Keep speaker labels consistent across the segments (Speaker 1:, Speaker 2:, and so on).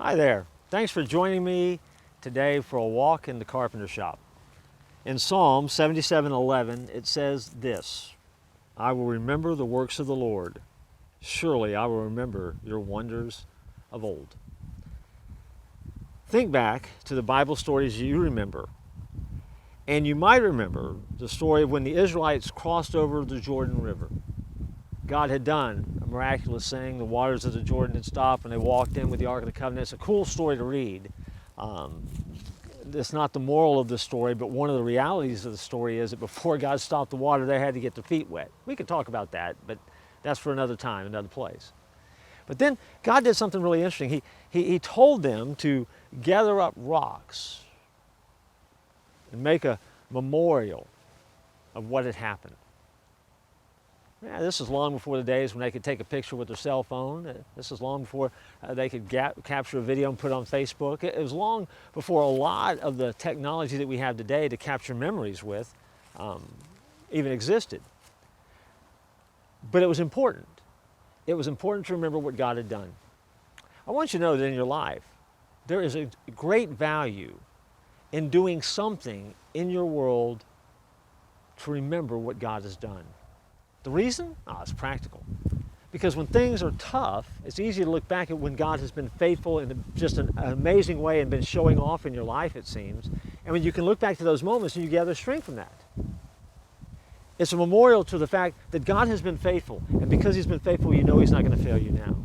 Speaker 1: Hi there. Thanks for joining me today for a walk in the Carpenter shop. In Psalm 77:11, it says this, I will remember the works of the Lord. Surely I will remember your wonders of old. Think back to the Bible stories you remember. And you might remember the story of when the Israelites crossed over the Jordan River. God had done a miraculous thing. The waters of the Jordan had stopped and they walked in with the Ark of the Covenant. It's a cool story to read. It's not the moral of the story, but one of the realities of the story is that before God stopped the water, they had to get their feet wet. We could talk about that, but that's for another time, another place. But then God did something really interesting. He told them to gather up rocks and make a memorial of what had happened. Yeah, this is long before the days when they could take a picture with their cell phone. This is long before they could capture a video and put it on Facebook. It was long before a lot of the technology that we have today to capture memories with even existed. But it was important. It was important to remember what God had done. I want you to know that in your life, there is a great value in doing something in your world to remember what God has done. The reason? It's practical. Because when things are tough, it's easy to look back at when God has been faithful in just an amazing way and been showing off in your life, it seems. And when you can look back to those moments and you gather strength from that. It's a memorial to the fact that God has been faithful. And because He's been faithful, you know He's not going to fail you now.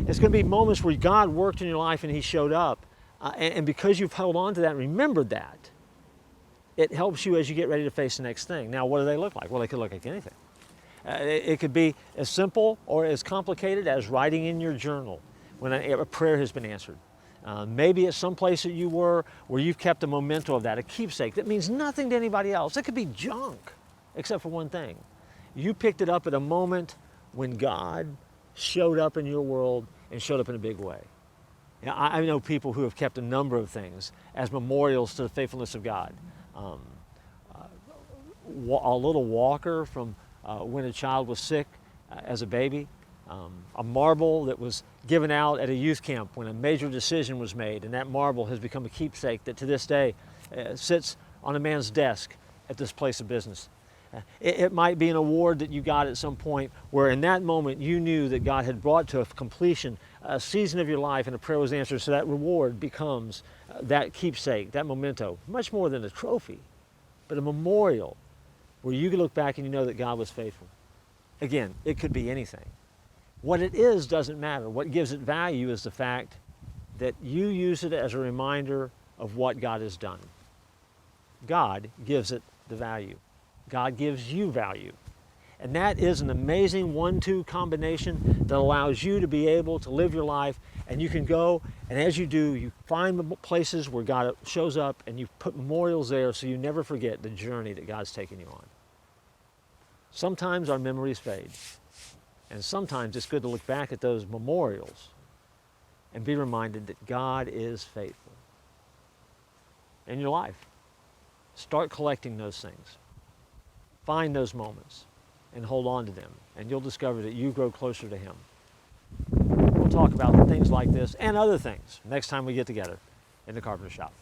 Speaker 1: It's going to be moments where God worked in your life and He showed up. And because you've held on to that and remembered that, it helps you as you get ready to face the next thing. Now, what do they look like? Well, they could look like anything. It could be as simple or as complicated as writing in your journal when a prayer has been answered. Maybe it's someplace that you were where you've kept a memento of that, a keepsake that means nothing to anybody else. It could be junk, except for one thing. You picked it up at a moment when God showed up in your world and showed up in a big way. Now, I know people who have kept a number of things as memorials to the faithfulness of God. A little walker from when a child was sick as a baby, a marble that was given out at a youth camp when a major decision was made, and that marble has become a keepsake that to this day sits on a man's desk at this place of business. It might be an award that you got at some point where in that moment you knew that God had brought to completion a season of your life and a prayer was answered, so that reward becomes that keepsake, that memento, much more than a trophy, but a memorial where you can look back and you know that God was faithful. Again, it could be anything. What it is doesn't matter. What gives it value is the fact that you use it as a reminder of what God has done. God gives it the value. God gives you value. And that is an amazing 1-2 combination that allows you to be able to live your life, and you can go, and as you do, you find places where God shows up and you put memorials there so you never forget the journey that God's taken you on. Sometimes our memories fade, and sometimes it's good to look back at those memorials and be reminded that God is faithful in your life. Start collecting those things. Find those moments and hold on to them, and you'll discover that you grow closer to Him. We'll talk about things like this and other things next time we get together in the Carpenter shop.